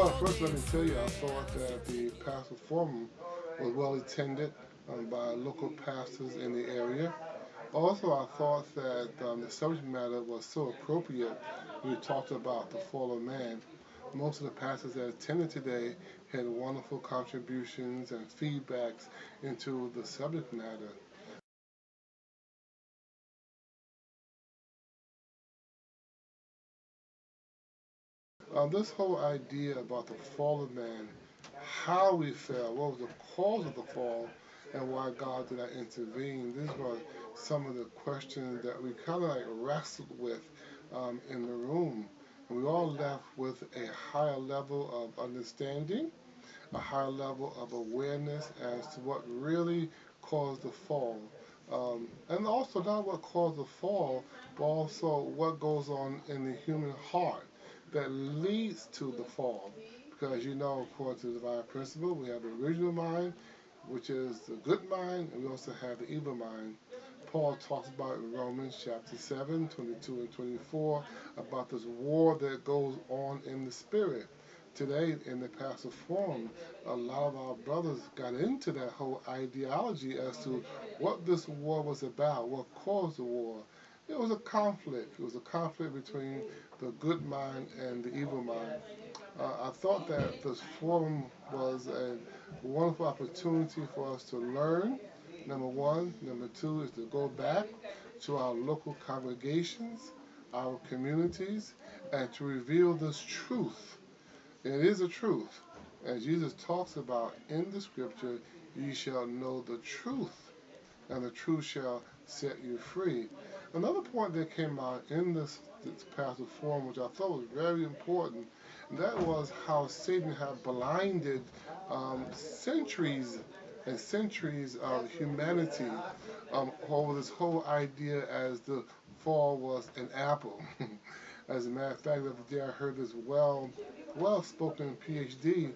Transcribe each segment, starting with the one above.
Well, first let me tell you, I thought that the pastor forum was well attended by local pastors in the area. Also, I thought that the subject matter was so appropriate when we talked about the fall of man. Most of the pastors that attended today had wonderful contributions and feedbacks into the subject matter. This whole idea about the fall of man, how we fell, what was the cause of the fall, and why God did not intervene. These were some of the questions that we kind of like wrestled with in the room. And we all left with a higher level of understanding, a higher level of awareness as to what really caused the fall. And also not what caused the fall, but also what goes on in the human heart that leads to the fall. Because you know, according to the divine principle, we have the original mind, which is the good mind, and we also have the evil mind. Paul talks about in Romans chapter 7, 22 and 24, about this war that goes on in the spirit. Today, in the passive form, a lot of our brothers got into that whole ideology as to what this war was about, what caused the war. It was a conflict. It was a conflict between the good mind and the evil mind. I thought that this forum was a wonderful opportunity for us to learn. Number one. Number two is to go back to our local congregations, our communities, and to reveal this truth. And it is a truth. As Jesus talks about in the scripture, ye shall know the truth, and the truth shall set you free. Another point that came out in this passive form, which I thought was very important, and that was how Satan had blinded centuries and centuries of humanity over this whole idea as the fall was an apple. As a matter of fact, the other day I heard this well spoken PhD,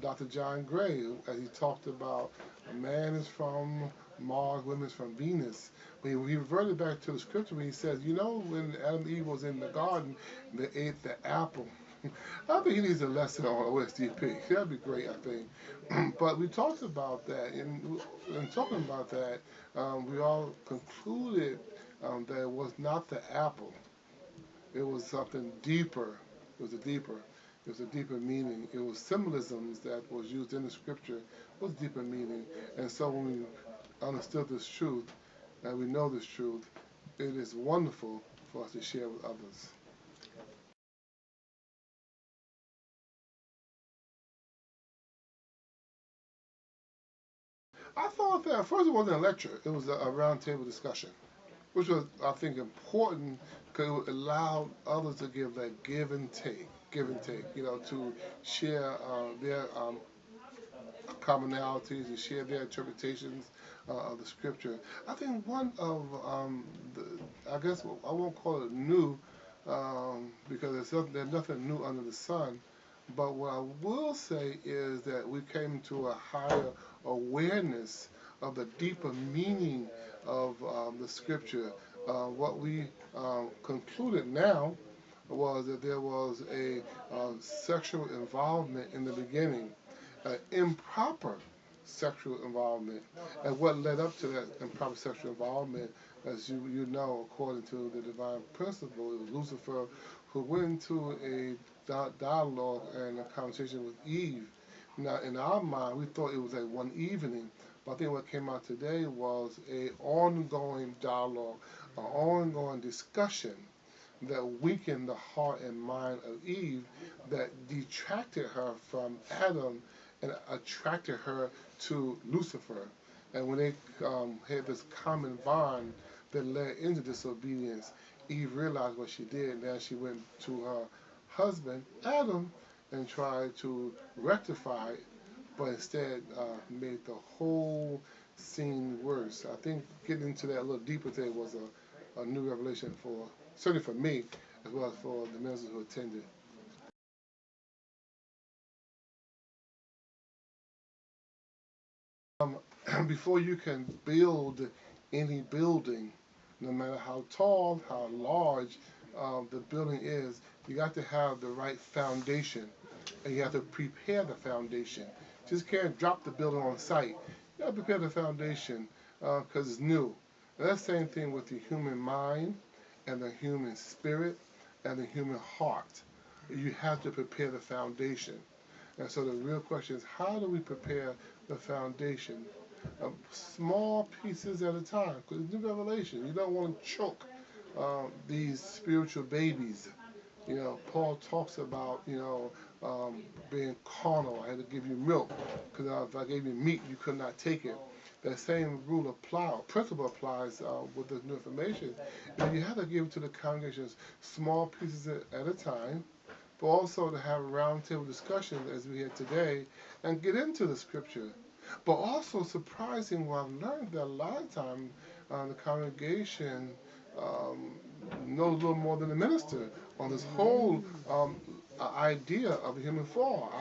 Dr. John Gray, as he talked about a man is from Mars, women is from Venus. But he reverted back to the scripture when he says, you know, when Adam and Eve was in the garden, they ate the apple. I think he needs a lesson on OSDP. That'd be great, I think. But we talked about that, and in talking about that, we all concluded that it was not the apple. It was something deeper. It was a deeper. It was a deeper meaning. It was symbolisms that was used in the scripture was deeper meaning. And so when we understood this truth, and we know this truth, it is wonderful for us to share with others. I thought that first it wasn't a lecture; it was a roundtable discussion, which was, I think, important because it would allow others to give that give and take, to share their commonalities and share their interpretations of the scripture. I think one of I guess I won't call it new because there's nothing new under the sun. But what I will say is that we came to a higher awareness of the deeper meaning of the scripture. What we concluded now was that there was a sexual involvement in the beginning, improper sexual involvement, and what led up to that improper sexual involvement, as you know, according to the divine principle, it was Lucifer who went into a dialogue and a conversation with Eve. Now, in our mind, we thought it was a one evening, but I think what came out today was a ongoing dialogue, an ongoing discussion that weakened the heart and mind of Eve, that detracted her from Adam and attracted her to Lucifer. And when they had this common bond that led into disobedience, Eve realized what she did. Now she went to her husband, Adam, and tried to rectify it, but instead made the whole scene worse. I think getting into that a little deeper today was a new revelation for, certainly for me, as well as for the ministers who attended. Um, Before you can build any building, no matter how tall, how large, the building is, you got to have the right foundation, and you have to prepare the foundation. Just can't drop the building on site. You got to prepare the foundation because it's new. And that's the same thing with the human mind and the human spirit and the human heart. You have to prepare the foundation. And so the real question is, how do we prepare the foundation? Small pieces at a time, because it's new revelation. You don't want to choke these spiritual babies. Paul talks about, being carnal. I had to give you milk, because if I gave you meat, you could not take it. That same principle applies with this new information. You have to give it to the congregations small pieces at a time, but also to have roundtable discussions as we had today and get into the scripture. But also surprising, what I've learned that a lot of times the congregation knows a little more than the minister on this whole idea of the human fall.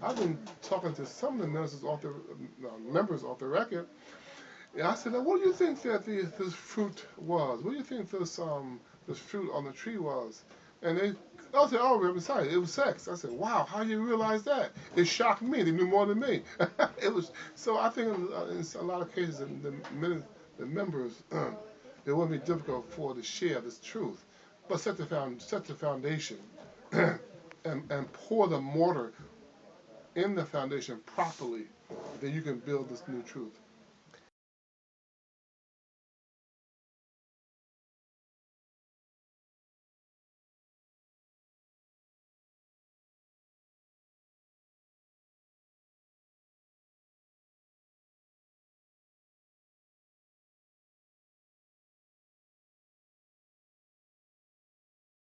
I've been talking to some of the ministers members off the record, and I said, now, what do you think that this fruit was? What do you think this fruit on the tree was? And I said, oh, Reverend Simon, it was sex. I said, wow, how do you realize that? It shocked me. They knew more than me. It was so. I think in a lot of cases, the members, it wouldn't be difficult for to share this truth, but set the foundation, and pour the mortar in the foundation properly. Then you can build this new truth.